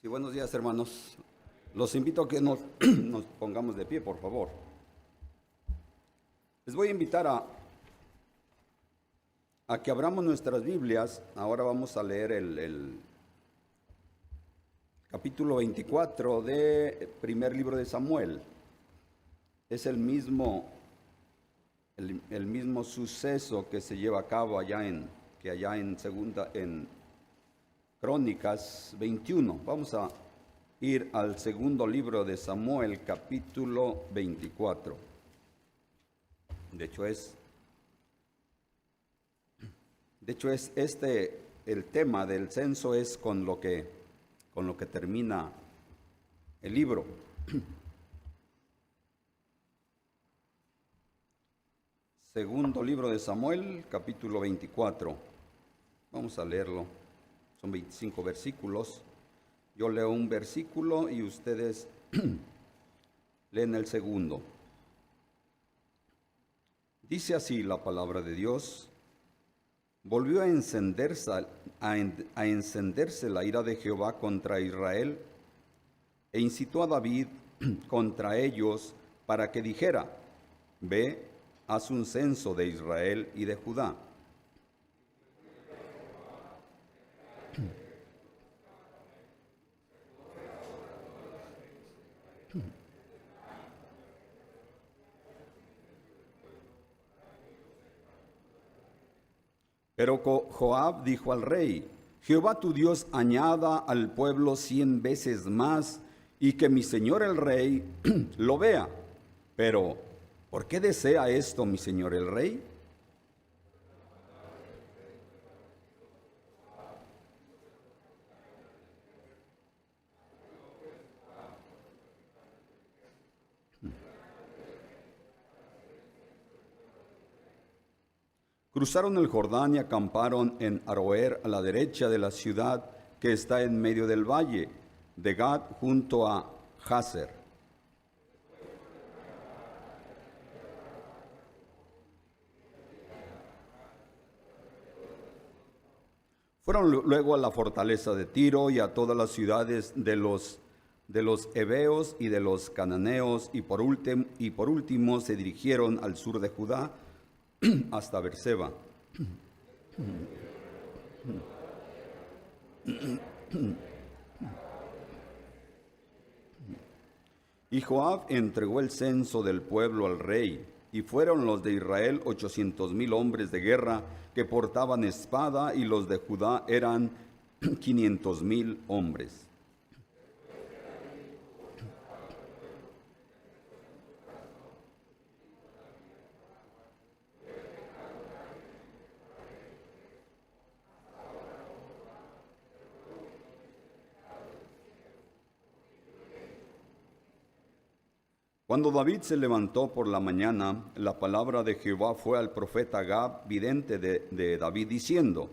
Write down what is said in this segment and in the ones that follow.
Sí, buenos días, hermanos. Los invito a que nos pongamos de pie, por favor. Les voy a invitar a que abramos nuestras Biblias. Ahora vamos a leer el capítulo 24 del primer libro de Samuel. Es el mismo suceso que se lleva a cabo allá en Crónicas 21. Vamos a ir al segundo libro de Samuel, capítulo 24. De hecho es el tema del censo es con lo que termina el libro. Segundo libro de Samuel, capítulo 24. Vamos a leerlo. Son 25 versículos. Yo leo un versículo y ustedes leen el segundo. Dice así la palabra de Dios: volvió a encenderse la ira de Jehová contra Israel, e incitó a David contra ellos para que dijera: ve, haz un censo de Israel y de Judá. Pero Joab dijo al rey: Jehová tu Dios añada al pueblo 100 veces más, y que mi señor el rey lo vea. Pero, ¿por qué desea esto mi señor el rey? Cruzaron el Jordán y acamparon en Aroer, a la derecha de la ciudad que está en medio del valle de Gad, junto a Jazer. Fueron luego a la fortaleza de Tiro y a todas las ciudades de los heveos y de los cananeos, y por último se dirigieron al sur de Judá hasta Berseba. Y Joab entregó el censo del pueblo al rey, y fueron los de Israel 800,000 hombres de guerra que portaban espada, y los de Judá eran 500,000 hombres. Cuando David se levantó por la mañana, la palabra de Jehová fue al profeta Gad, vidente de David, diciendo: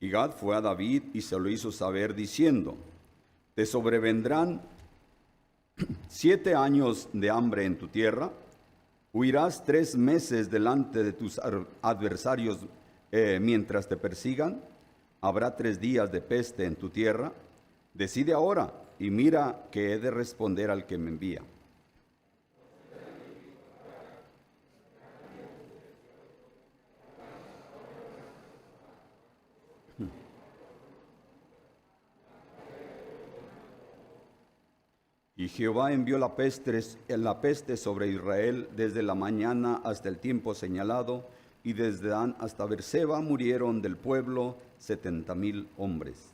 y Gad fue a David y se lo hizo saber, diciendo: te sobrevendrán 7 años de hambre en tu tierra, huirás 3 meses delante de tus adversarios mientras te persigan, habrá 3 días de peste en tu tierra. Decide ahora y mira que he de responder al que me envía. Y Jehová envió la peste sobre Israel desde la mañana hasta el tiempo señalado, y desde Dan hasta Berseba murieron del pueblo 70,000 hombres.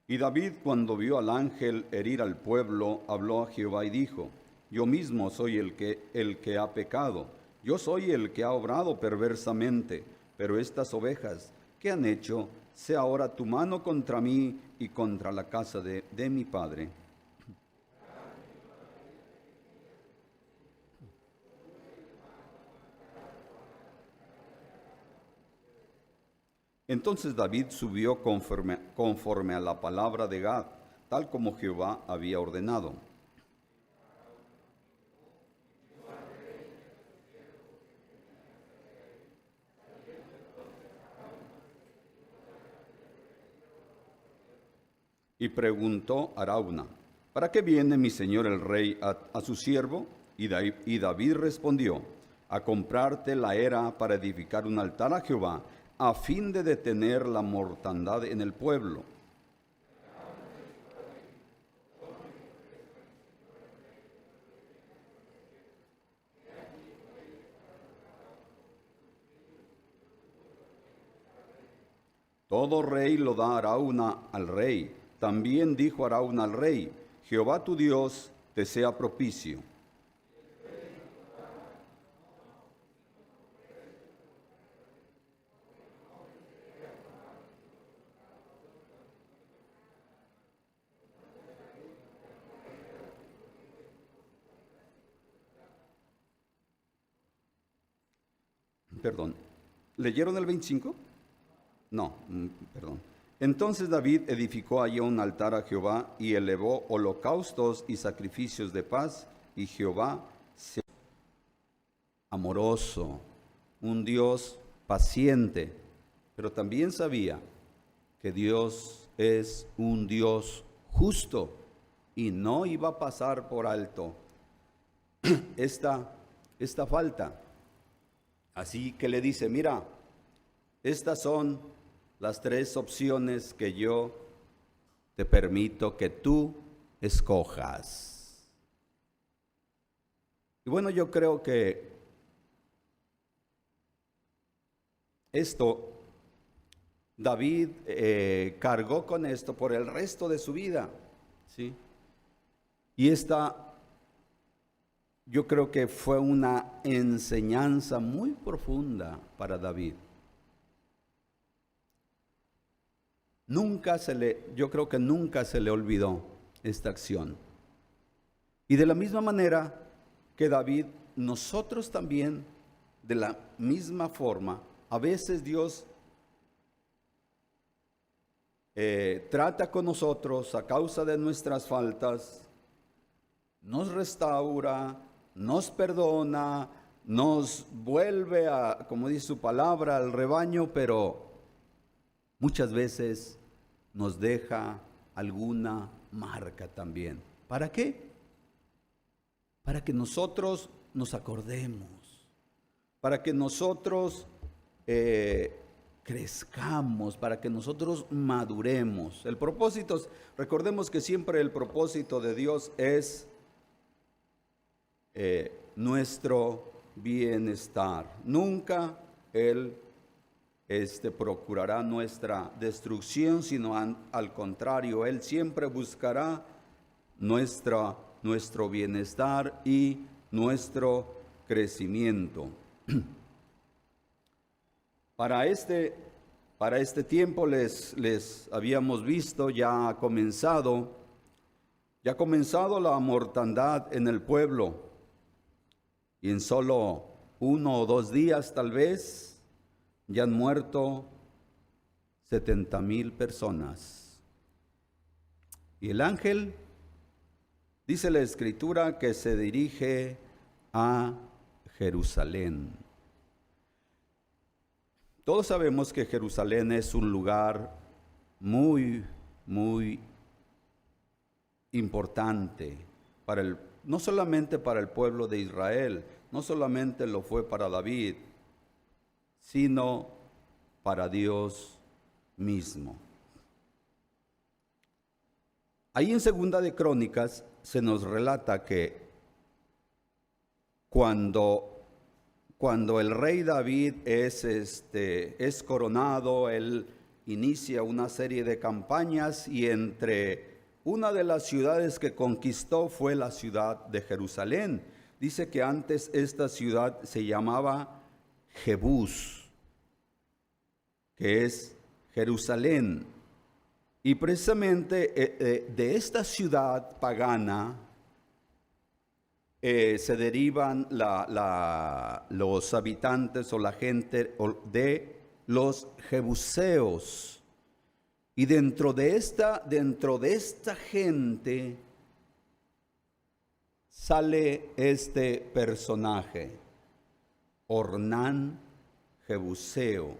Y David, cuando vio al ángel herir al pueblo, habló a Jehová y dijo: yo mismo soy el que ha pecado, yo soy el que ha obrado perversamente, pero estas ovejas, ¿qué han hecho? Sea ahora tu mano contra mí y contra la casa de mi padre. Entonces David subió conforme a la palabra de Gad, tal como Jehová había ordenado. Y preguntó Arauna: ¿para qué viene mi señor el rey a su siervo? Y David respondió: a comprarte la era para edificar un altar a Jehová, a fin de detener la mortandad en el pueblo. Todo rey lo da Arauna al rey. También dijo Arauna al rey: Jehová tu Dios te sea propicio. Perdón, ¿leyeron el 25? No, perdón. Entonces David edificó allí un altar a Jehová y elevó holocaustos y sacrificios de paz, y Jehová se amoroso, un Dios paciente, pero también sabía que Dios es un Dios justo y no iba a pasar por alto esta falta. Así que le dice: mira, estas son las tres opciones que yo te permito que tú escojas. Y bueno, yo creo que David cargó con esto por el resto de su vida, ¿sí? Y yo creo que fue una enseñanza muy profunda para David. Yo creo que nunca se le olvidó esta acción. Y de la misma manera que David, nosotros también, de la misma forma, a veces Dios trata con nosotros a causa de nuestras faltas, nos restaura, nos perdona, nos vuelve a, como dice su palabra, al rebaño, pero muchas veces nos deja alguna marca también. ¿Para qué? Para que nosotros nos acordemos, para que nosotros crezcamos, para que nosotros maduremos. Recordemos que siempre el propósito de Dios es nuestro bienestar. Nunca Él procurará nuestra destrucción, sino al contrario, Él siempre buscará nuestro bienestar y nuestro crecimiento. Para este tiempo les habíamos visto, ya ha comenzado la mortandad en el pueblo, y en solo 1 o 2 días tal vez ya han muerto 70,000 personas. Y el ángel, dice la Escritura, que se dirige a Jerusalén. Todos sabemos que Jerusalén es un lugar muy, muy importante no solamente para el pueblo de Israel, no solamente lo fue para David, sino para Dios mismo. Ahí en Segunda de Crónicas se nos relata que cuando el rey David es coronado, él inicia una serie de campañas, y entre una de las ciudades que conquistó fue la ciudad de Jerusalén. Dice que antes esta ciudad se llamaba Jebús, que es Jerusalén. Y precisamente de esta ciudad pagana se derivan los habitantes o la gente de los jebuseos. Y dentro de esta gente sale este personaje, Ornán Jebuseo.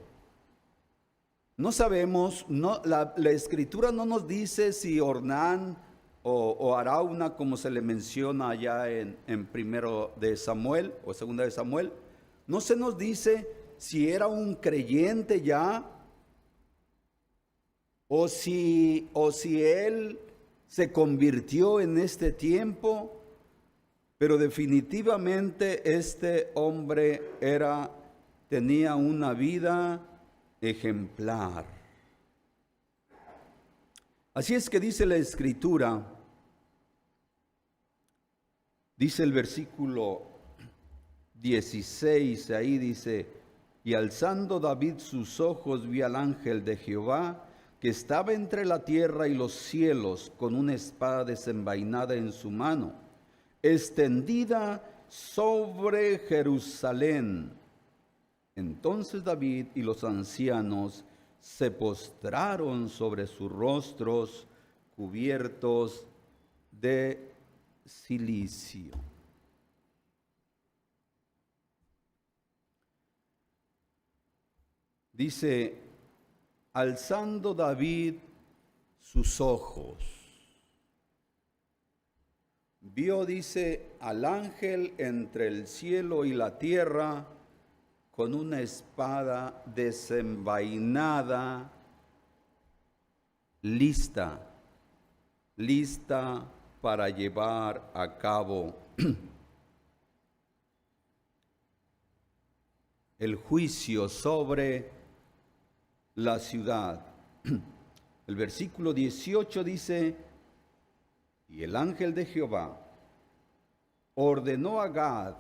No sabemos, la escritura no nos dice si Ornán o Arauna, como se le menciona allá en primero de Samuel o segunda de Samuel, no se nos dice si era un creyente ya o si él se convirtió en este tiempo, pero definitivamente este hombre tenía una vida ejemplar. Así es que dice la escritura, dice el versículo 16, ahí dice: y alzando David sus ojos vio al ángel de Jehová que estaba entre la tierra y los cielos, con una espada desenvainada en su mano, extendida sobre Jerusalén. Entonces David y los ancianos se postraron sobre sus rostros cubiertos de cilicio. Dice: alzando David sus ojos, vio, dice, al ángel entre el cielo y la tierra con una espada desenvainada, lista para llevar a cabo el juicio sobre la ciudad. El versículo 18 dice: y el ángel de Jehová ordenó a Gad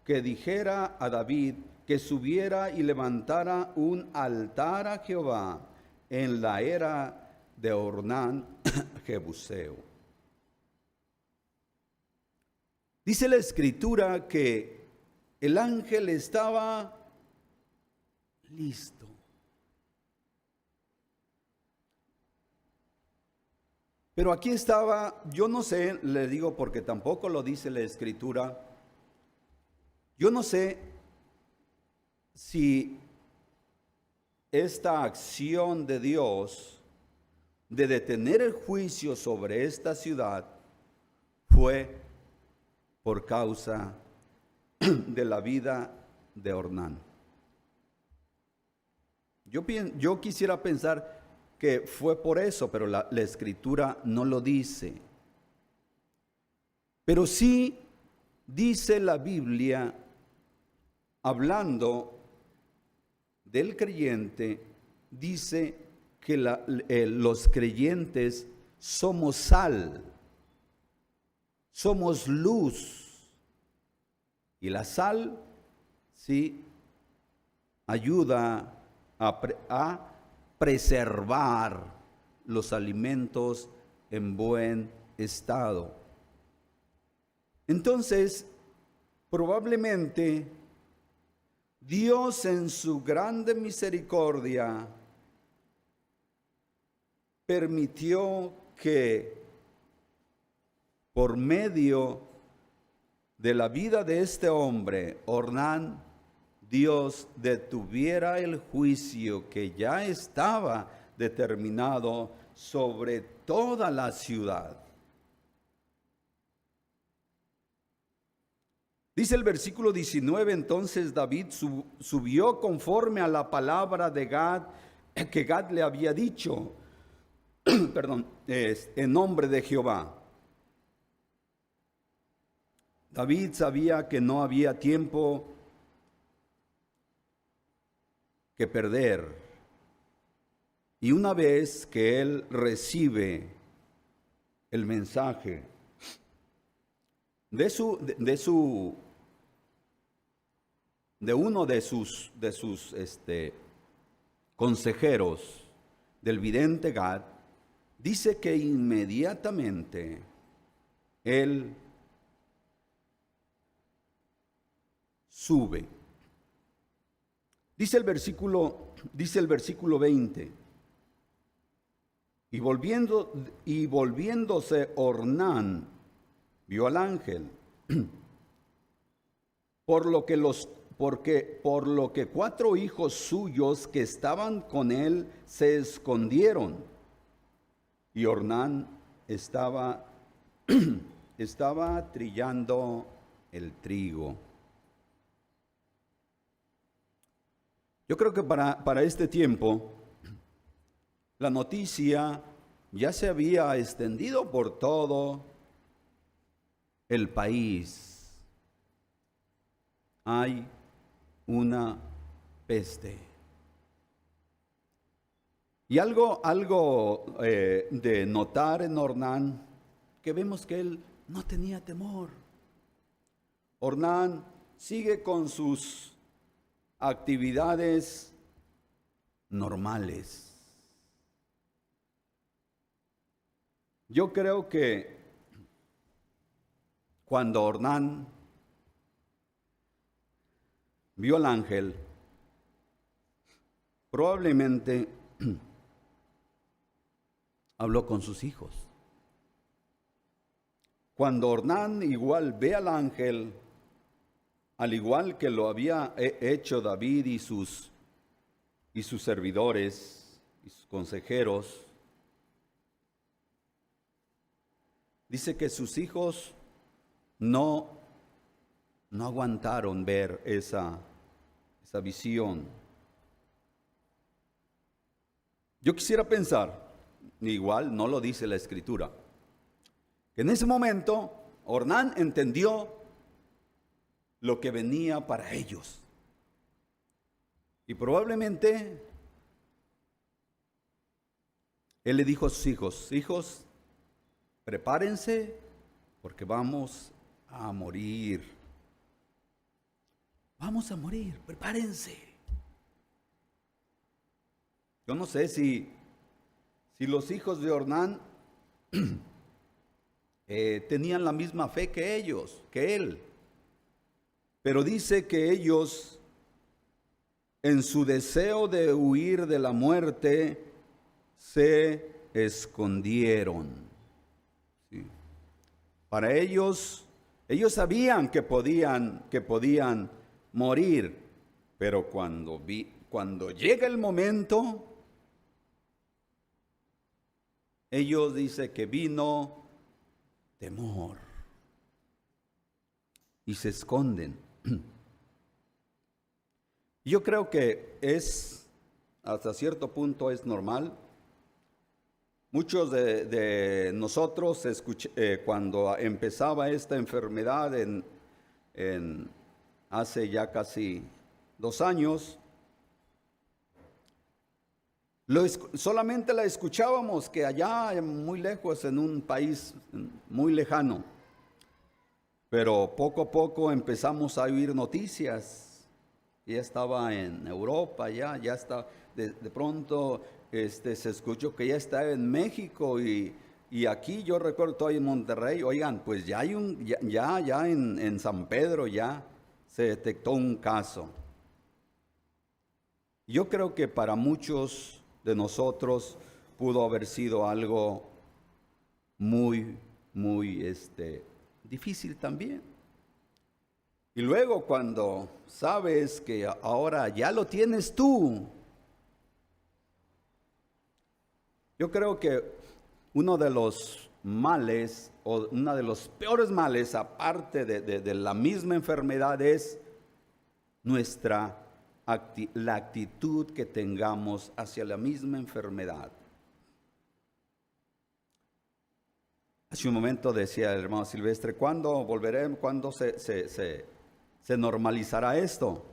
que dijera a David que subiera y levantara un altar a Jehová en la era de Ornán Jebuseo. Dice la escritura que el ángel estaba listo. Pero aquí estaba, yo no sé, le digo porque tampoco lo dice la escritura, yo no sé si esta acción de Dios de detener el juicio sobre esta ciudad fue por causa de la vida de Ornán. Yo quisiera pensar que fue por eso, pero la escritura no lo dice. Pero sí dice la Biblia, hablando del creyente, dice que los creyentes somos sal, somos luz. Y la sal, sí, ayuda a preservar los alimentos en buen estado. Entonces, probablemente Dios en su grande misericordia permitió que por medio de la vida de este hombre, Ornán, Dios detuviera el juicio que ya estaba determinado sobre toda la ciudad. Dice el versículo 19, entonces David subió conforme a la palabra de Gad, que Gad le había dicho, en nombre de Jehová. David sabía que no había tiempo que perder. Y una vez que él recibe el mensaje de uno de sus consejeros, del vidente Gad, dice que inmediatamente él sube. Dice el versículo 20, y volviéndose Ornán, vio al ángel, por lo que 4 hijos suyos que estaban con él se escondieron, y Ornán estaba trillando el trigo. Yo creo que para este tiempo la noticia ya se había extendido por todo el país. Hay una peste. Y algo de notar en Ornán, que vemos que él no tenía temor. Ornán sigue con sus actividades normales. Yo creo que cuando Ornán vio al ángel, probablemente habló con sus hijos. Cuando Ornán igual ve al ángel, al igual que lo había hecho David y sus servidores y sus consejeros, dice que sus hijos no aguantaron ver esa visión. Yo quisiera pensar, igual no lo dice la Escritura, que en ese momento Ornán entendió lo que venía para ellos. Y probablemente él le dijo a sus hijos: hijos, prepárense porque vamos a morir. Vamos a morir, prepárense. Yo no sé si los hijos de Ornán tenían la misma fe que él. Pero dice que ellos, en su deseo de huir de la muerte, se escondieron. ¿Sí? Para ellos sabían que podían morir, pero cuando llega el momento, ellos dicen que vino temor y se esconden. Yo creo que hasta cierto punto es normal. Muchos de nosotros cuando empezaba esta enfermedad hace ya casi 2 años, solamente la escuchábamos que allá muy lejos, en un país muy lejano. Pero poco a poco empezamos a oír noticias. Ya estaba en Europa, ya está. De pronto se escuchó que ya está en México y aquí yo recuerdo todavía en Monterrey. Oigan, pues ya hay en San Pedro ya se detectó un caso. Yo creo que para muchos de nosotros pudo haber sido algo muy, muy difícil también. Y luego cuando sabes que ahora ya lo tienes tú, yo creo que uno de los males o uno de los peores males, aparte de la misma enfermedad, es la actitud que tengamos hacia la misma enfermedad. Hace un momento decía el hermano Silvestre: ¿cuándo volveremos? ¿Cuándo se normalizará esto?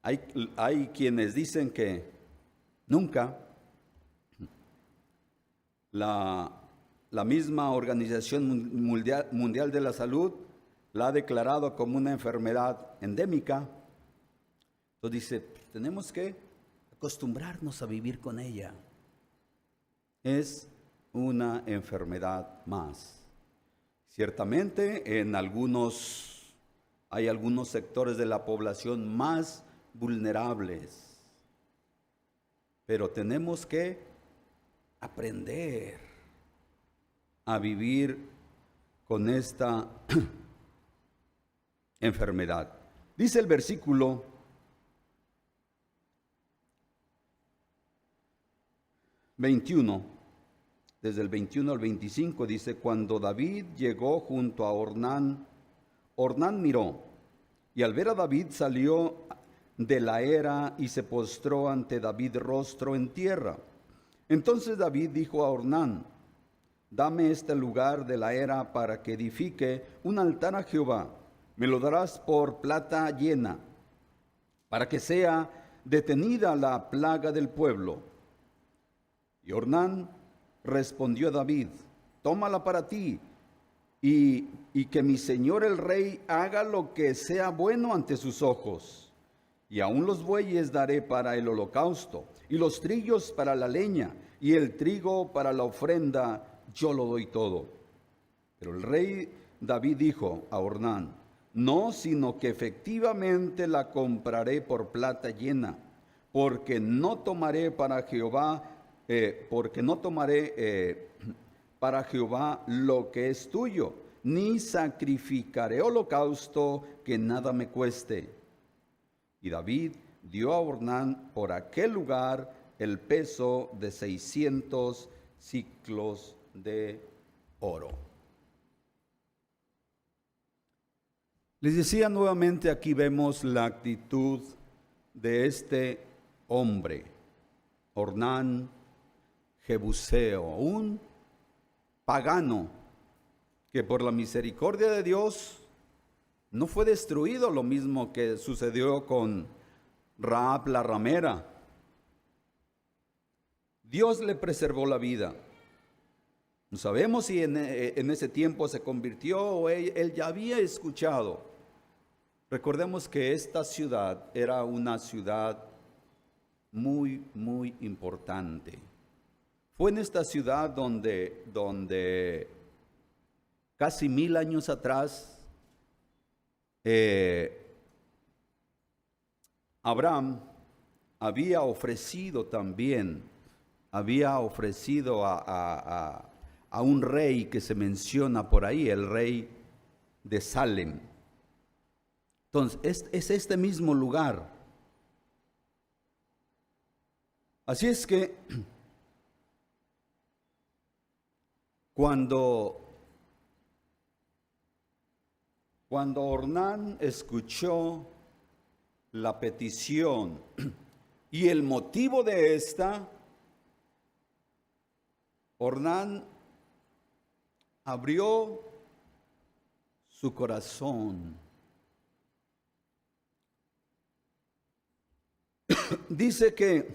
Hay quienes dicen que nunca. La misma Organización Mundial de la Salud la ha declarado como una enfermedad endémica. Entonces dice, tenemos que acostumbrarnos a vivir con ella. Es una enfermedad más. Ciertamente hay algunos sectores de la población más vulnerables. Pero tenemos que aprender a vivir con esta enfermedad. Dice el versículo 21, desde el 21 al 25, dice: cuando David llegó junto a Ornán, Ornán miró, y al ver a David salió de la era y se postró ante David rostro en tierra. Entonces David dijo a Ornán: dame este lugar de la era para que edifique un altar a Jehová. Me lo darás por plata llena, para que sea detenida la plaga del pueblo. Y Ornán respondió a David: tómala para ti, y que mi señor el rey haga lo que sea bueno ante sus ojos. Y aún los bueyes daré para el holocausto, y los trillos para la leña, y el trigo para la ofrenda, yo lo doy todo. Pero el rey David dijo a Ornán: no, sino que efectivamente la compraré por plata llena, porque no tomaré para Jehová lo que es tuyo, ni sacrificaré holocausto que nada me cueste. Y David dio a Ornán por aquel lugar el peso de 600 siclos de oro. Les decía nuevamente, aquí vemos la actitud de este hombre, Ornán Jebuseo, un pagano que por la misericordia de Dios no fue destruido, lo mismo que sucedió con Rahab la ramera. Dios le preservó la vida. No sabemos si en ese tiempo se convirtió o él ya había escuchado. Recordemos que esta ciudad era una ciudad muy, muy importante. Fue en esta ciudad donde casi 1000 años atrás Abraham había ofrecido a un rey que se menciona por ahí, el rey de Salem. Entonces, es este mismo lugar. Así es que cuando Ornán escuchó la petición y el motivo de esta, Ornán abrió su corazón. Dice,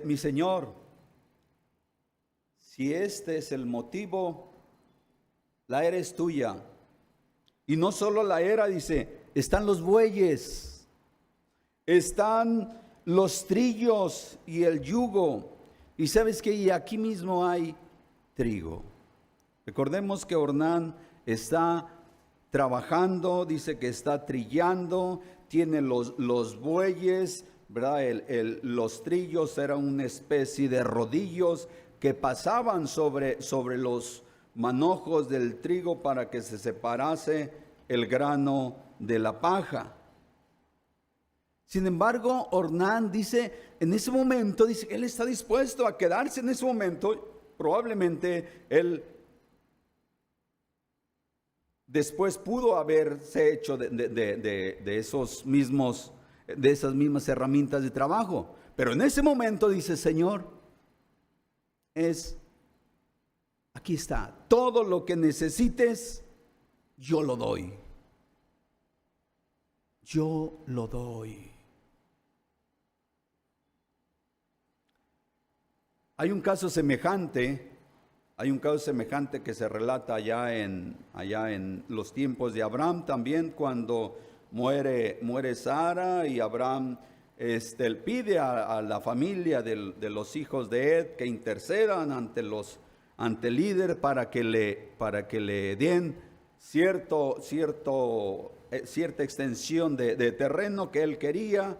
mi señor, si este es el motivo, la era es tuya. Y no solo la era, dice, están los bueyes, están los trillos y el yugo. Y sabes que y aquí mismo hay trigo. Recordemos que Ornán está trabajando, dice que está trillando, tiene los bueyes, ¿verdad? Los trillos eran una especie de rodillos que pasaban sobre los manojos del trigo para que se separase el grano de la paja. Sin embargo, Ornán dice, en ese momento, dice, él está dispuesto a quedarse en ese momento. Probablemente él después pudo haberse hecho de esas mismas herramientas de trabajo. Pero en ese momento dice, Señor, aquí está, todo lo que necesites, yo lo doy. Yo lo doy. Hay un caso semejante que se relata allá en los tiempos de Abraham también, cuando muere Sara y Abraham pide a la familia de los hijos de Ed que intercedan ante el líder para que le den cierto cierta extensión de terreno que él quería.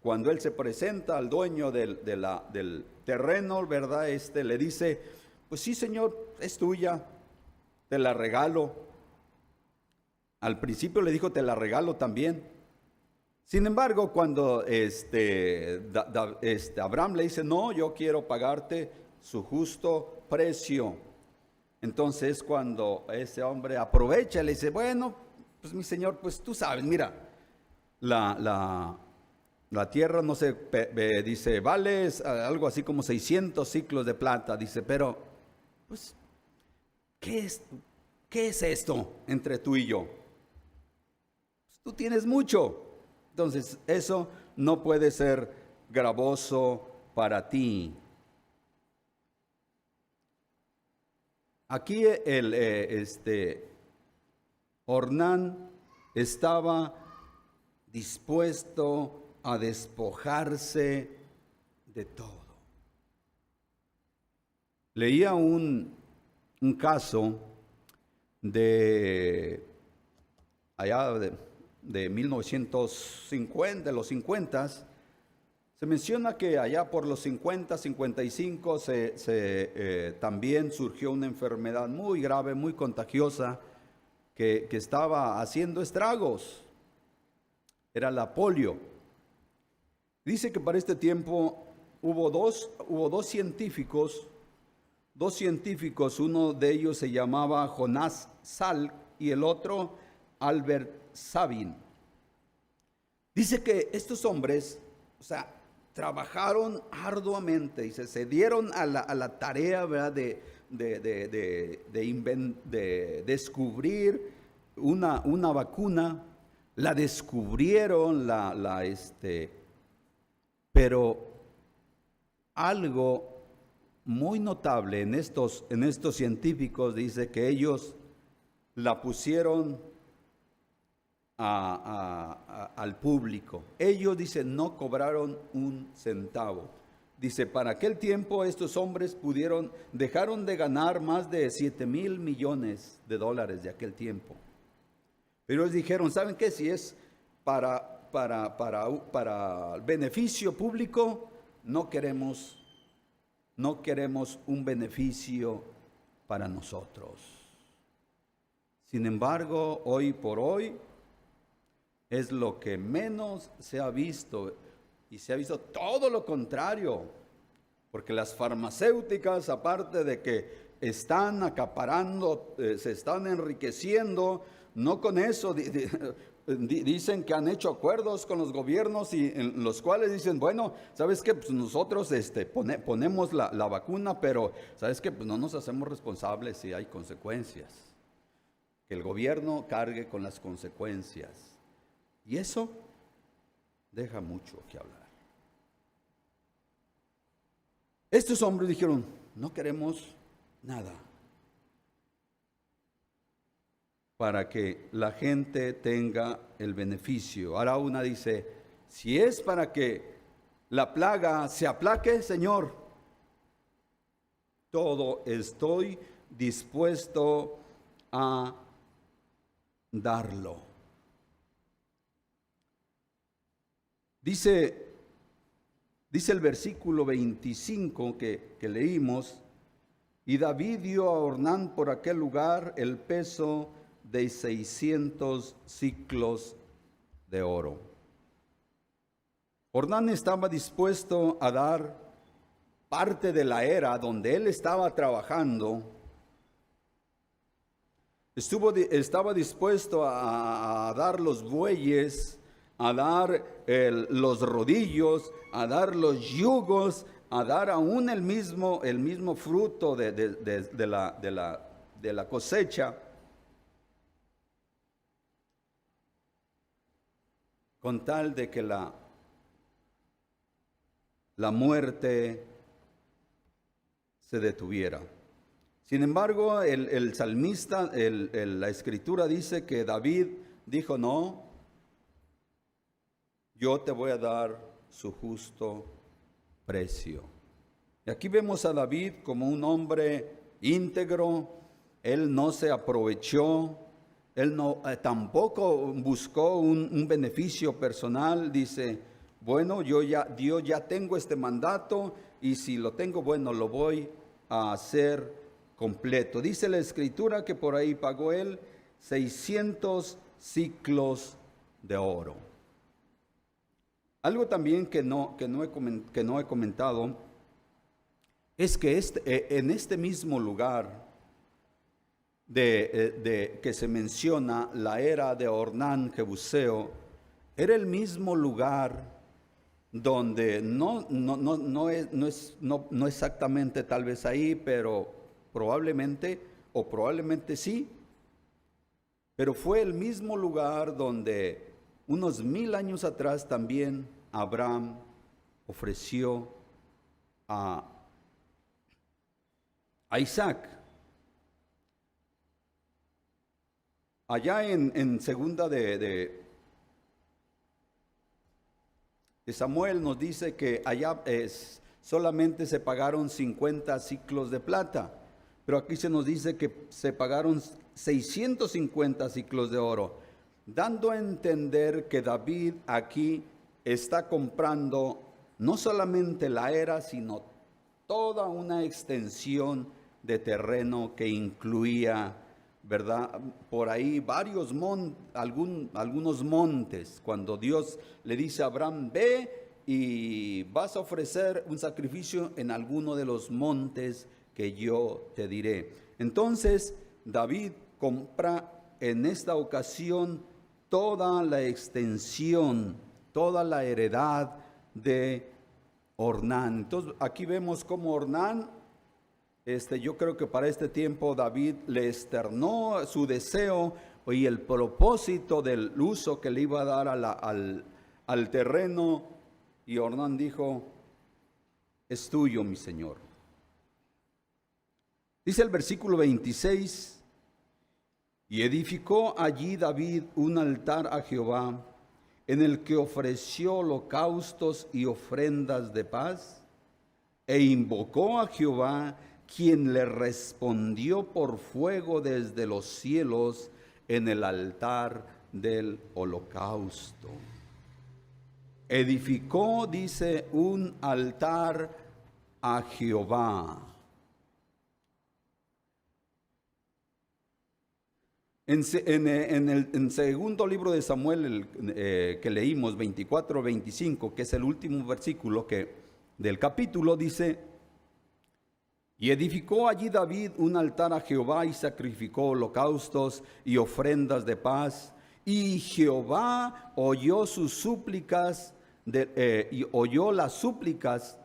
Cuando él se presenta al dueño del terreno, ¿verdad? Le dice, pues sí, señor, es tuya, te la regalo. Al principio le dijo, te la regalo también. Sin embargo, cuando Abraham le dice, no, yo quiero pagarte su justo precio. Entonces cuando ese hombre aprovecha, le dice, bueno, pues mi señor, pues tú sabes, mira, la tierra, no sé, dice, vale algo así como 600 ciclos de plata. Dice, pero, pues, ¿qué es esto entre tú y yo? Pues, tú tienes mucho. Entonces, eso no puede ser gravoso para ti. Aquí Ornán estaba dispuesto a despojarse de todo. Leía un caso de allá de 1950, de los 50. Se menciona que allá por los 50, 55 también surgió una enfermedad muy grave, muy contagiosa, que estaba haciendo estragos. Era la polio. Dice que para este tiempo hubo dos científicos, uno de ellos se llamaba Jonas Salk y el otro Albert Sabin. Dice que estos hombres, o sea, trabajaron arduamente y se dieron a la tarea, ¿verdad?, de descubrir una vacuna. La descubrieron, pero algo muy notable en estos científicos, dice que ellos la pusieron al público. Ellos, dice, no cobraron un centavo. Dice, para aquel tiempo estos hombres dejaron de ganar más de 7,000 millones de dólares de aquel tiempo. Pero ellos dijeron, ¿saben qué? Si es para beneficio público, no queremos un beneficio para nosotros. Sin embargo, hoy por hoy es lo que menos se ha visto, y se ha visto todo lo contrario, porque las farmacéuticas, aparte de que están acaparando, se están enriqueciendo, no con eso, dicen que han hecho acuerdos con los gobiernos y en los cuales dicen, bueno, ¿sabes qué? Pues nosotros ponemos la vacuna, pero ¿sabes qué? Pues no nos hacemos responsables si hay consecuencias. Que el gobierno cargue con las consecuencias. Y eso deja mucho que hablar. Estos hombres dijeron, no queremos nada para que la gente tenga el beneficio. Ahora una dice, si es para que la plaga se aplaque, Señor, todo estoy dispuesto a darlo. Dice el versículo 25 que leímos, y David dio a Ornán por aquel lugar el peso de 600 ciclos de oro. Ornán estaba dispuesto a dar parte de la era donde él estaba trabajando. Estaba dispuesto a dar los bueyes, a dar los rodillos, a dar los yugos, a dar aún el mismo fruto de la cosecha, con tal de que la muerte se detuviera. Sin embargo, el salmista, la escritura dice que David dijo, no, yo te voy a dar su justo precio. Y aquí vemos a David como un hombre íntegro. Él no se aprovechó, Él no, tampoco buscó un beneficio personal. Dice, bueno, Dios ya tengo este mandato y si lo tengo, bueno, lo voy a hacer completo. Dice la Escritura que por ahí pagó él 600 ciclos de oro. Algo también que no he comentado es que en este mismo lugar que se menciona, la era de Ornán Jebuseo, era el mismo lugar donde no exactamente tal vez ahí, pero probablemente sí, pero fue el mismo lugar donde unos 1000 años atrás también Abraham ofreció a Isaac. Allá en segunda de Samuel nos dice que allá solamente se pagaron 50 ciclos de plata, pero aquí se nos dice que se pagaron 650 ciclos de oro, dando a entender que David aquí está comprando no solamente la era, sino toda una extensión de terreno que incluía, ¿verdad? Por ahí algunos montes. Cuando Dios le dice a Abraham, ve y vas a ofrecer un sacrificio en alguno de los montes que yo te diré. Entonces David compra en esta ocasión toda la extensión, toda la heredad de Ornán. Entonces aquí vemos cómo Ornán, yo creo que para este tiempo David le externó su deseo y el propósito del uso que le iba a dar al terreno, y Ornán dijo, es tuyo, mi señor. Dice el versículo 26, y edificó allí David un altar a Jehová, en el que ofreció holocaustos y ofrendas de paz, e invocó a Jehová, quien le respondió por fuego desde los cielos en el altar del holocausto. Edificó, dice, un altar a Jehová. En segundo libro de Samuel, que leímos, 24-25, que es el último versículo del capítulo, dice, y edificó allí David un altar a Jehová y sacrificó holocaustos y ofrendas de paz, y Jehová oyó sus súplicas, y oyó las súplicas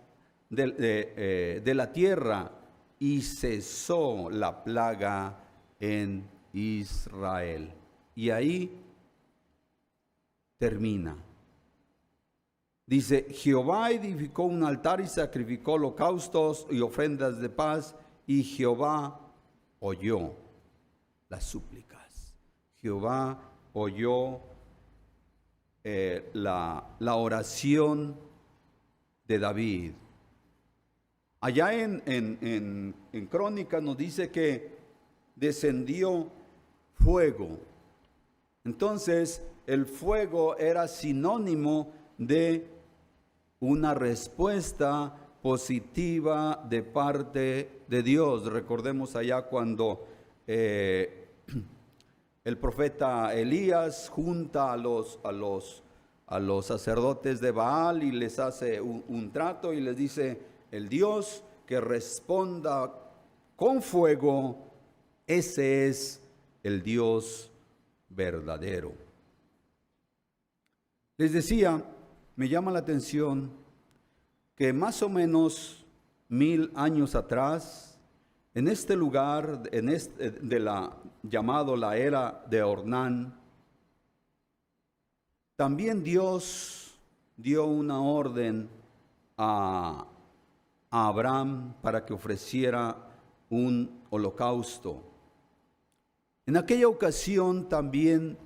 de la tierra, y cesó la plaga en Israel. Y ahí termina. Dice, Jehová edificó un altar y sacrificó holocaustos y ofrendas de paz, y Jehová oyó las súplicas. Jehová oyó la oración de David. Allá en Crónicas nos dice que descendió fuego. Entonces, el fuego era sinónimo de una respuesta positiva de parte de Dios. Recordemos allá cuando el profeta Elías junta a los sacerdotes de Baal y les hace un trato y les dice, el Dios que responda con fuego, ese es el Dios verdadero. Les decía, me llama la atención que más o menos 1000 años atrás, en este lugar, llamado la era de Ornán, también Dios dio una orden a Abraham para que ofreciera un holocausto. En aquella ocasión también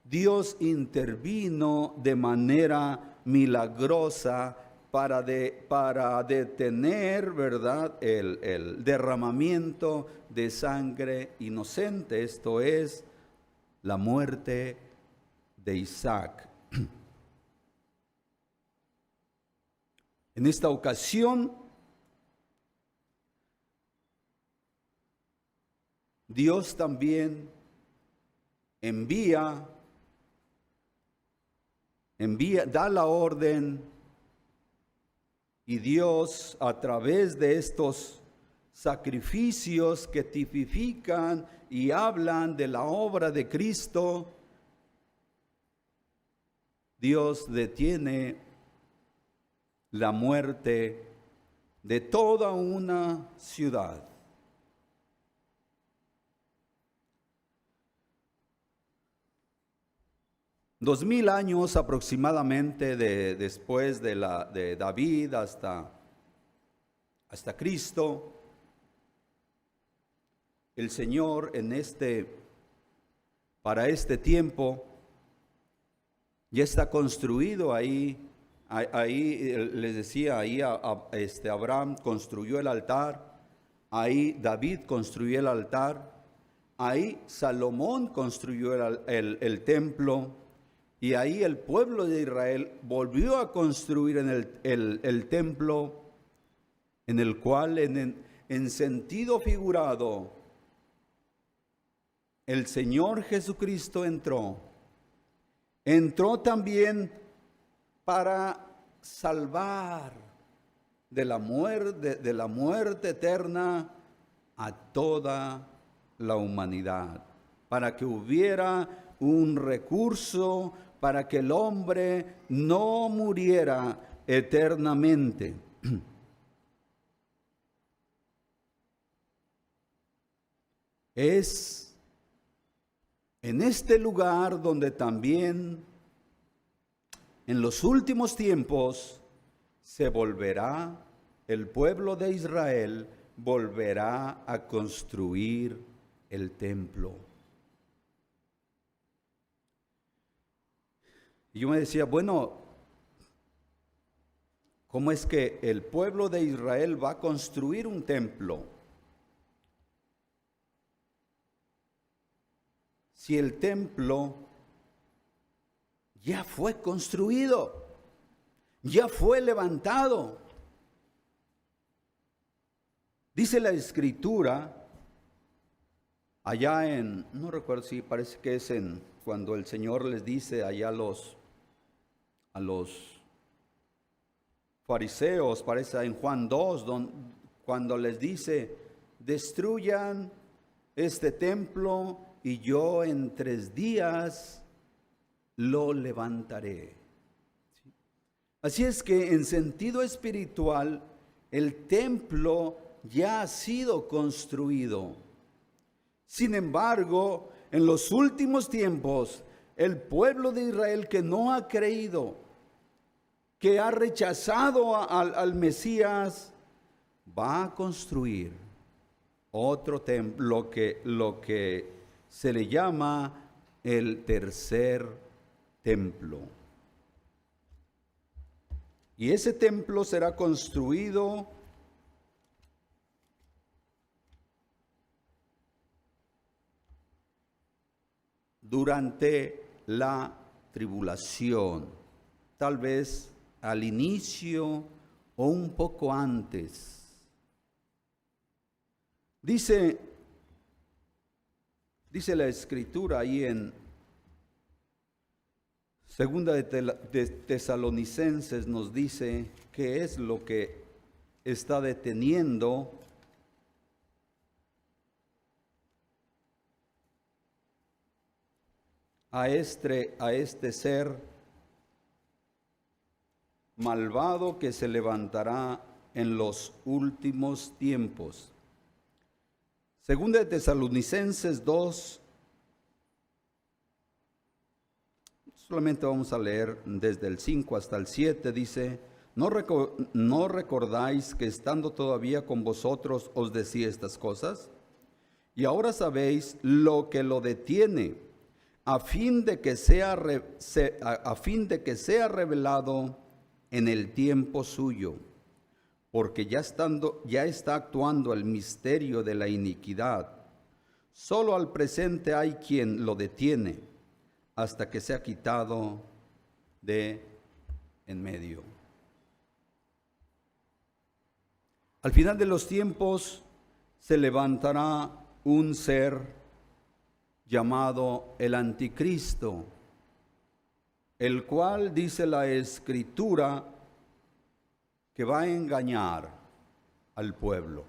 Dios intervino de manera milagrosa para detener, ¿verdad?, el derramamiento de sangre inocente, esto es, la muerte de Isaac. En esta ocasión, Dios también da la orden, y Dios, a través de estos sacrificios que tipifican y hablan de la obra de Cristo, Dios detiene la muerte de toda una ciudad. Dos mil años aproximadamente después de David hasta Cristo, el Señor para este tiempo ya está construido ahí les decía, ahí Abraham construyó el altar, ahí David construyó el altar, ahí Salomón construyó el templo, y ahí el pueblo de Israel volvió a construir en el templo, en el cual en sentido figurado el Señor Jesucristo entró también para salvar de la muerte eterna a toda la humanidad, para que hubiera un recurso para que el hombre no muriera eternamente. Es en este lugar donde también en los últimos tiempos el pueblo de Israel volverá a construir el templo. Y yo me decía, bueno, ¿cómo es que el pueblo de Israel va a construir un templo si el templo ya fue construido, ya fue levantado? Dice la Escritura, allá no recuerdo si parece que es cuando el Señor les dice allá a los fariseos, parece en Juan 2, cuando les dice, destruyan este templo y yo en 3 días lo levantaré. Así es que en sentido espiritual, el templo ya ha sido construido. Sin embargo, en los últimos tiempos, el pueblo de Israel que no ha creído, que ha rechazado al Mesías, va a construir otro templo, lo que se le llama el tercer templo. Y ese templo será construido durante la tribulación, tal vez al inicio o un poco antes. Dice la Escritura ahí en Segunda de Tesalonicenses, nos dice qué es lo que está deteniendo a este ser malvado que se levantará en los últimos tiempos. Segunda de Tesalonicenses 2, solamente vamos a leer desde el 5 hasta el 7, dice, ¿no recordáis que estando todavía con vosotros os decía estas cosas? Y ahora sabéis lo que lo detiene, a fin de que sea revelado en el tiempo suyo, porque ya está actuando el misterio de la iniquidad, Solo al presente hay quien lo detiene hasta que sea quitado de en medio. Al final de los tiempos se levantará un ser llamado el Anticristo, el cual dice la Escritura que va a engañar al pueblo.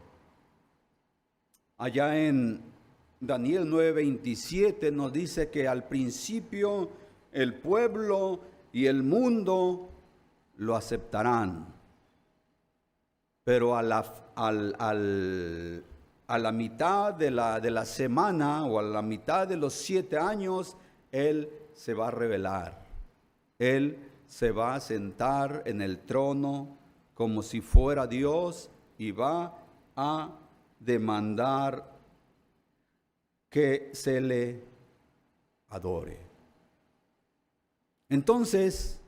Allá en Daniel 9:27 nos dice que al principio el pueblo y el mundo lo aceptarán, pero a la mitad de la semana o a la mitad de los 7 años, Él se va a revelar. Él se va a sentar en el trono como si fuera Dios y va a demandar que se le adore. Entonces,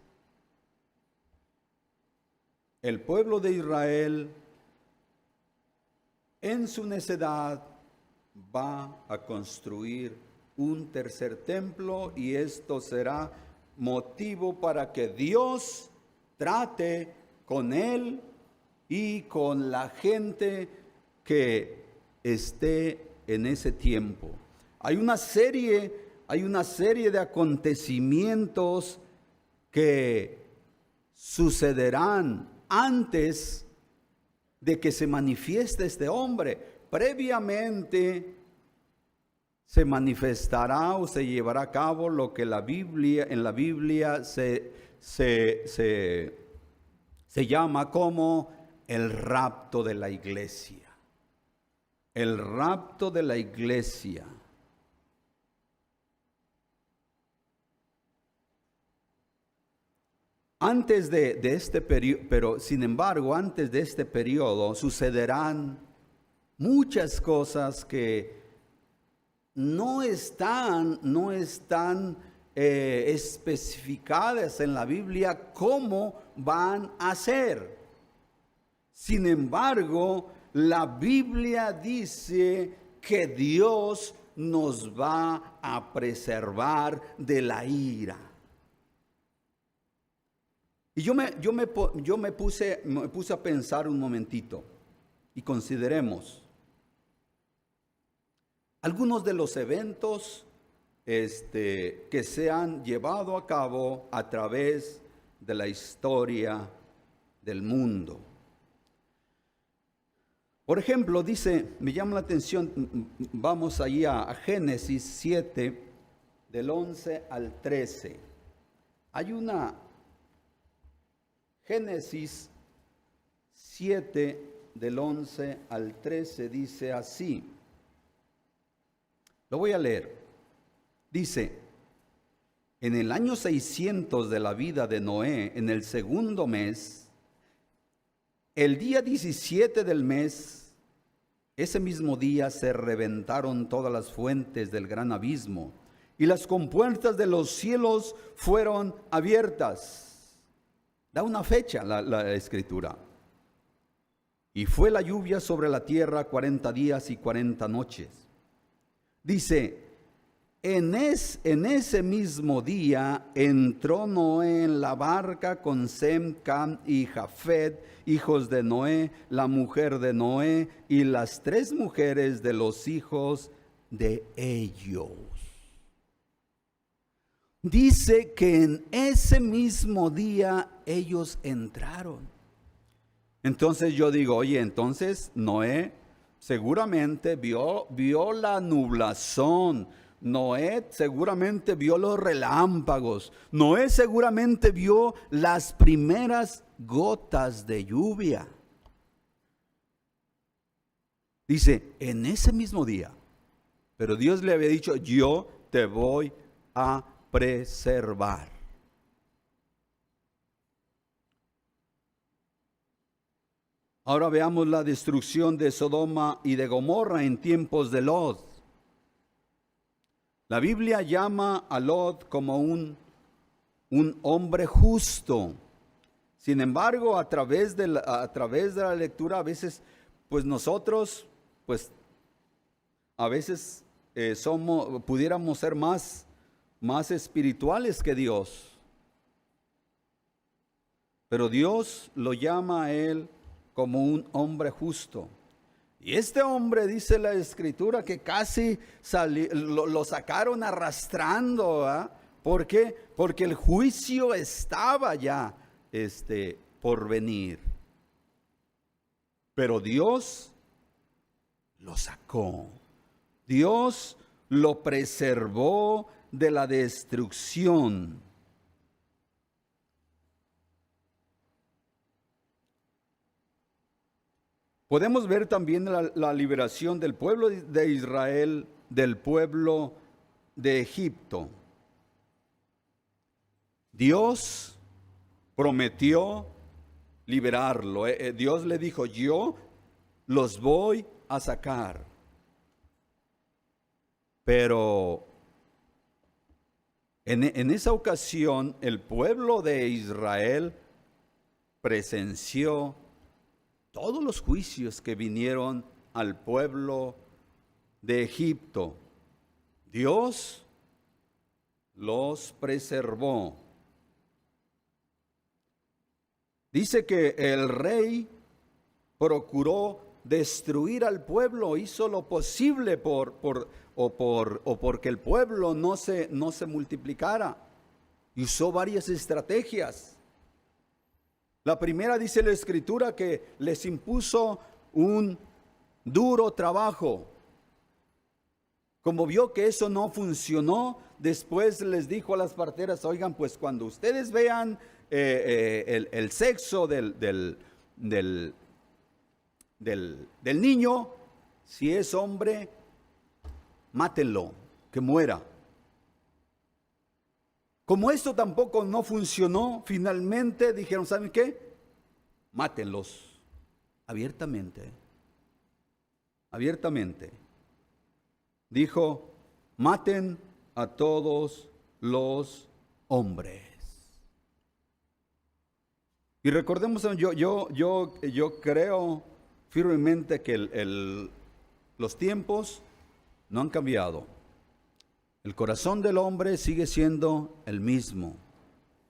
el pueblo de Israel, en su necedad, va a construir un tercer templo, y esto será motivo para que Dios trate con él y con la gente que esté en ese tiempo. Hay una serie de acontecimientos que sucederán antes de que se manifieste este hombre. Previamente se manifestará o se llevará a cabo lo que en la Biblia se llama como el rapto de la iglesia. El rapto de la iglesia. Antes de este periodo, pero sin embargo, antes de este periodo sucederán muchas cosas que no están especificadas en la Biblia cómo van a ser. Sin embargo, la Biblia dice que Dios nos va a preservar de la ira. Y yo me puse a pensar un momentito y consideremos algunos de los eventos que se han llevado a cabo a través de la historia del mundo. Por ejemplo, dice, me llama la atención, vamos allí a Génesis 7, del 11 al 13. Hay una Génesis 7, del 11 al 13, dice así. Lo voy a leer. Dice: en el año 600 de la vida de Noé, en el segundo mes, el día 17 del mes, ese mismo día se reventaron todas las fuentes del gran abismo, y las compuertas de los cielos fueron abiertas. Da una fecha la Escritura. Y fue la lluvia sobre la tierra 40 días y 40 noches. Dice: en ese mismo día entró Noé en la barca con Sem, Cam y Jafet, hijos de Noé, la mujer de Noé y las 3 mujeres de los hijos de ellos. Dice que en ese mismo día ellos entraron. Entonces yo digo, oye, entonces Noé seguramente vio la nublazón. Noé seguramente vio los relámpagos. Noé seguramente vio las primeras gotas de lluvia. Dice, en ese mismo día. Pero Dios le había dicho, yo te voy a preservar. Ahora veamos la destrucción de Sodoma y de Gomorra en tiempos de Lot. La Biblia llama a Lot como un hombre justo. Sin embargo, a través de la lectura, a veces, pues nosotros, pues, a veces pudiéramos ser más espirituales que Dios. Pero Dios lo llama a él como un hombre justo. Y este hombre, dice la Escritura, que casi lo sacaron arrastrando. ¿Por qué? Porque el juicio estaba ya por venir. Pero Dios lo sacó. Dios lo preservó de la destrucción. Podemos ver también la liberación del pueblo de Israel, del pueblo de Egipto. Dios prometió liberarlo. Dios le dijo, yo los voy a sacar. Pero en esa ocasión el pueblo de Israel presenció todos los juicios que vinieron al pueblo de Egipto. Dios los preservó. Dice que el rey procuró destruir al pueblo, hizo lo posible porque el pueblo no se multiplicara, y usó varias estrategias. La primera, dice la Escritura, que les impuso un duro trabajo. Como vio que eso no funcionó, después les dijo a las parteras, oigan, pues cuando ustedes vean el sexo del niño, si es hombre, mátenlo, que muera. Como esto tampoco no funcionó, finalmente dijeron, ¿saben qué? Mátenlos abiertamente. Abiertamente. Dijo, maten a todos los hombres. Y recordemos, yo creo firmemente que los tiempos no han cambiado. El corazón del hombre sigue siendo el mismo,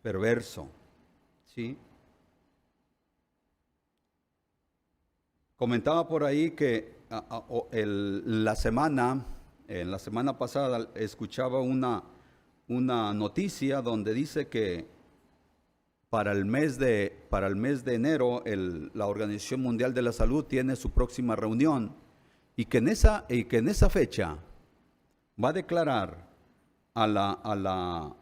perverso, ¿sí? Comentaba por ahí que en la semana pasada escuchaba una noticia donde dice que para el mes de enero la Organización Mundial de la Salud tiene su próxima reunión y que en esa fecha va a declarar a la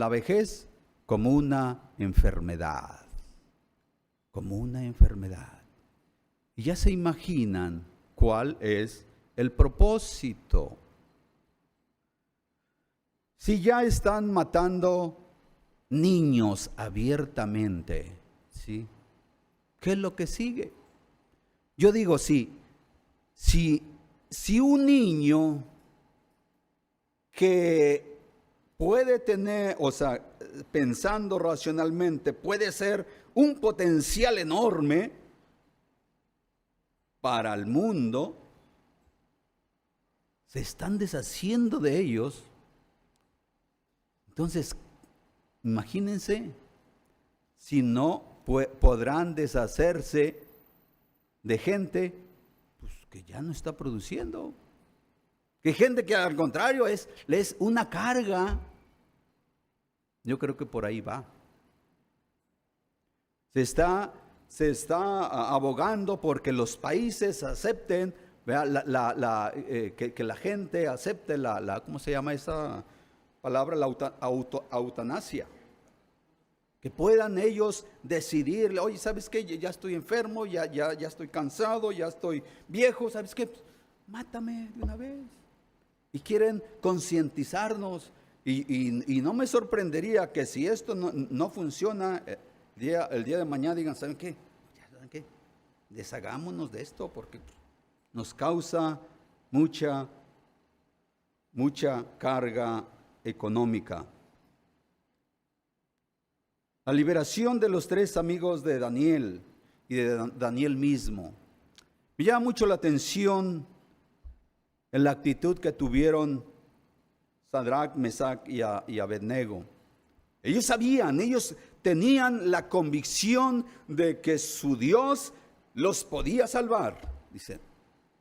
vejez como una enfermedad. Como una enfermedad. Y ya se imaginan cuál es el propósito. Si ya están matando niños abiertamente, ¿sí? ¿Qué es lo que sigue? Yo digo, si un niño que puede tener, pensando racionalmente, puede ser un potencial enorme para el mundo, se están deshaciendo de ellos. Entonces, imagínense si no podrán deshacerse de gente pues, que ya no está produciendo. Que gente que al contrario es una carga. Yo creo que por ahí va. Se está abogando porque los países acepten, que la gente acepte ¿cómo se llama esa palabra? La eutanasia. Que puedan ellos decidir, oye, ¿sabes qué? Ya estoy enfermo, ya estoy cansado, ya estoy viejo, ¿sabes qué? Mátame de una vez. Y quieren concientizarnos. Y no me sorprendería que si esto no funciona, el día de mañana digan, ¿saben qué? Deshagámonos de esto porque nos causa mucha carga económica. La liberación de los 3 amigos de Daniel y de Daniel mismo. Me llama mucho la atención en la actitud que tuvieron Sadrach, Mesach y Abednego. Ellos sabían, ellos tenían la convicción de que su Dios los podía salvar. Dice,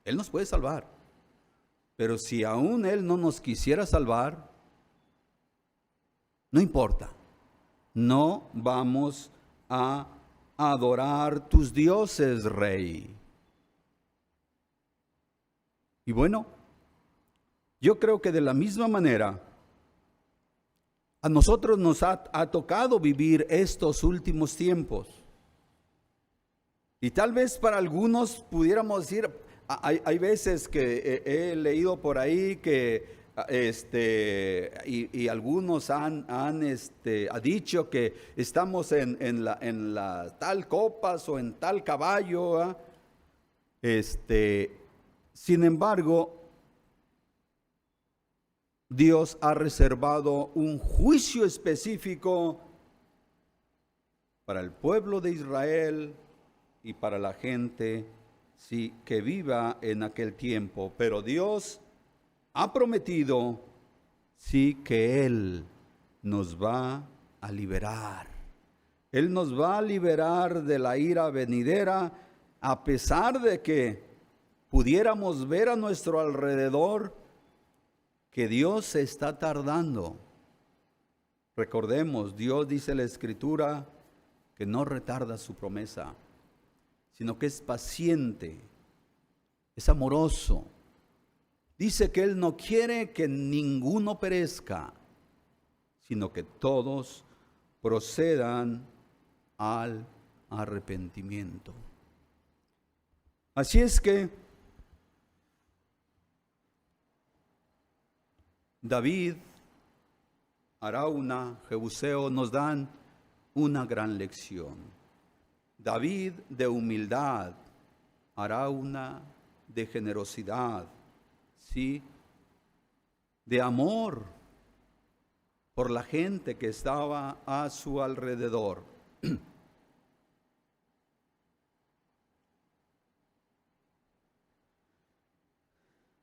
Él nos puede salvar, pero si aún Él no nos quisiera salvar, no importa, no vamos a adorar tus dioses, Rey. Y bueno, yo creo que de la misma manera, a nosotros nos ha tocado vivir estos últimos tiempos. Y tal vez para algunos pudiéramos decir, hay veces que he leído por ahí que y algunos han dicho que estamos en la tal copas o en tal caballo. Sin embargo, Dios ha reservado un juicio específico para el pueblo de Israel y para la gente, sí, que viva en aquel tiempo. Pero Dios ha prometido, sí, que Él nos va a liberar. Él nos va a liberar de la ira venidera, a pesar de que pudiéramos ver a nuestro alrededor que Dios se está tardando. Recordemos, Dios dice en la Escritura que no retarda su promesa, sino que es paciente, es amoroso. Dice que Él no quiere que ninguno perezca, sino que todos procedan al arrepentimiento. Así es que David, Arauna, Jebuseo nos dan una gran lección. David de humildad, Arauna de generosidad, ¿sí? De amor por la gente que estaba a su alrededor.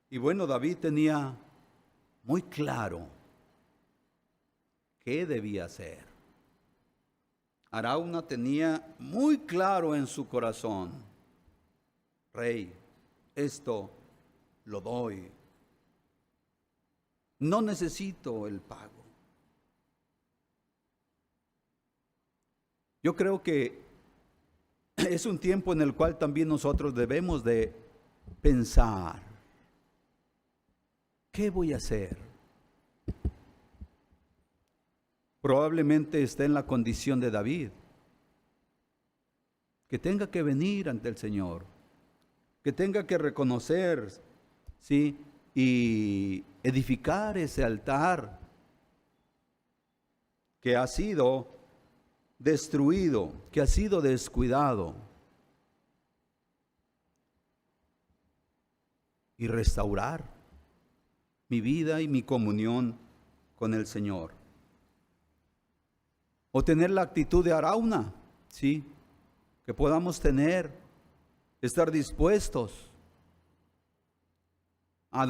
Y bueno, David tenía muy claro qué debía hacer. Arauna tenía muy claro en su corazón, Rey, esto lo doy. No necesito el pago. Yo creo que es un tiempo en el cual también nosotros debemos de pensar, ¿qué voy a hacer? Probablemente esté en la condición de David, que tenga que venir ante el Señor, que tenga que reconocer, ¿sí?, y edificar ese altar que ha sido destruido, que ha sido descuidado, y restaurar mi vida y mi comunión con el Señor. O tener la actitud de Arauna, ¿sí?, que podamos tener, estar dispuestos a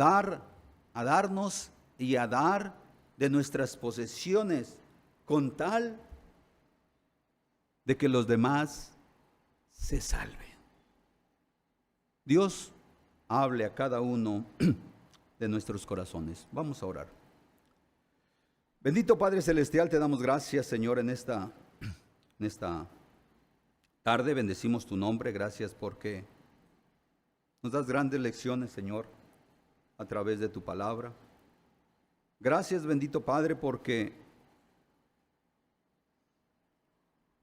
darnos y a dar de nuestras posesiones con tal de que los demás se salven. Dios hable a cada uno de nuestros corazones. Vamos a orar. Bendito Padre Celestial, te damos gracias, Señor, en esta tarde. Bendecimos tu nombre. Gracias porque nos das grandes lecciones, Señor, a través de tu palabra. Gracias, bendito Padre, porque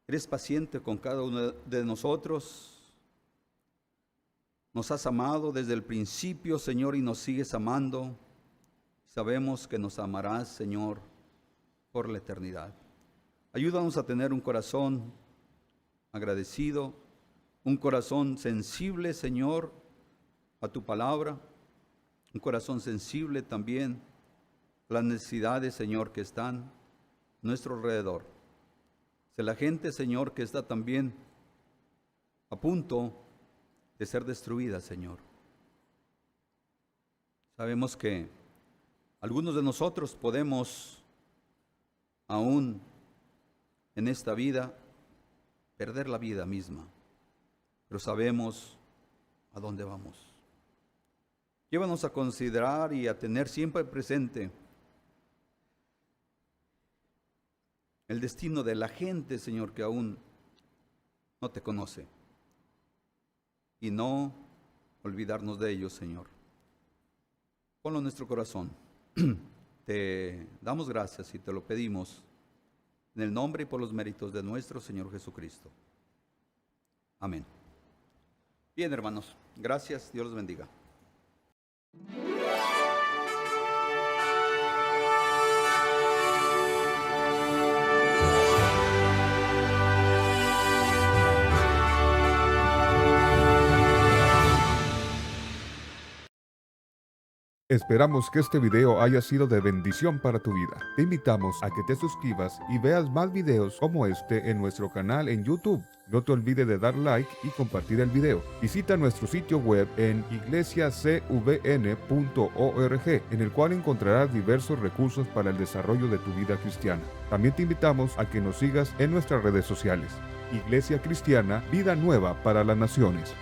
eres paciente con cada uno de nosotros. Nos has amado desde el principio, Señor, y nos sigues amando. Sabemos que nos amarás, Señor, por la eternidad. Ayúdanos a tener un corazón agradecido, un corazón sensible, Señor, a tu palabra, un corazón sensible también a las necesidades, Señor, que están a nuestro alrededor. De la gente, Señor, que está también a punto de ser destruida, Señor. Sabemos que algunos de nosotros podemos aún en esta vida perder la vida misma, pero sabemos a dónde vamos. Llévanos a considerar y a tener siempre presente el destino de la gente, Señor, que aún no te conoce, y no olvidarnos de ellos, Señor. Ponlo en nuestro corazón. Te damos gracias y te lo pedimos en el nombre y por los méritos de nuestro Señor Jesucristo. Amén. Bien, hermanos, gracias, Dios los bendiga. Esperamos que este video haya sido de bendición para tu vida. Te invitamos a que te suscribas y veas más videos como este en nuestro canal en YouTube. No te olvides de dar like y compartir el video. Visita nuestro sitio web en iglesiacvn.org, en el cual encontrarás diversos recursos para el desarrollo de tu vida cristiana. También te invitamos a que nos sigas en nuestras redes sociales. Iglesia Cristiana, Vida Nueva para las Naciones.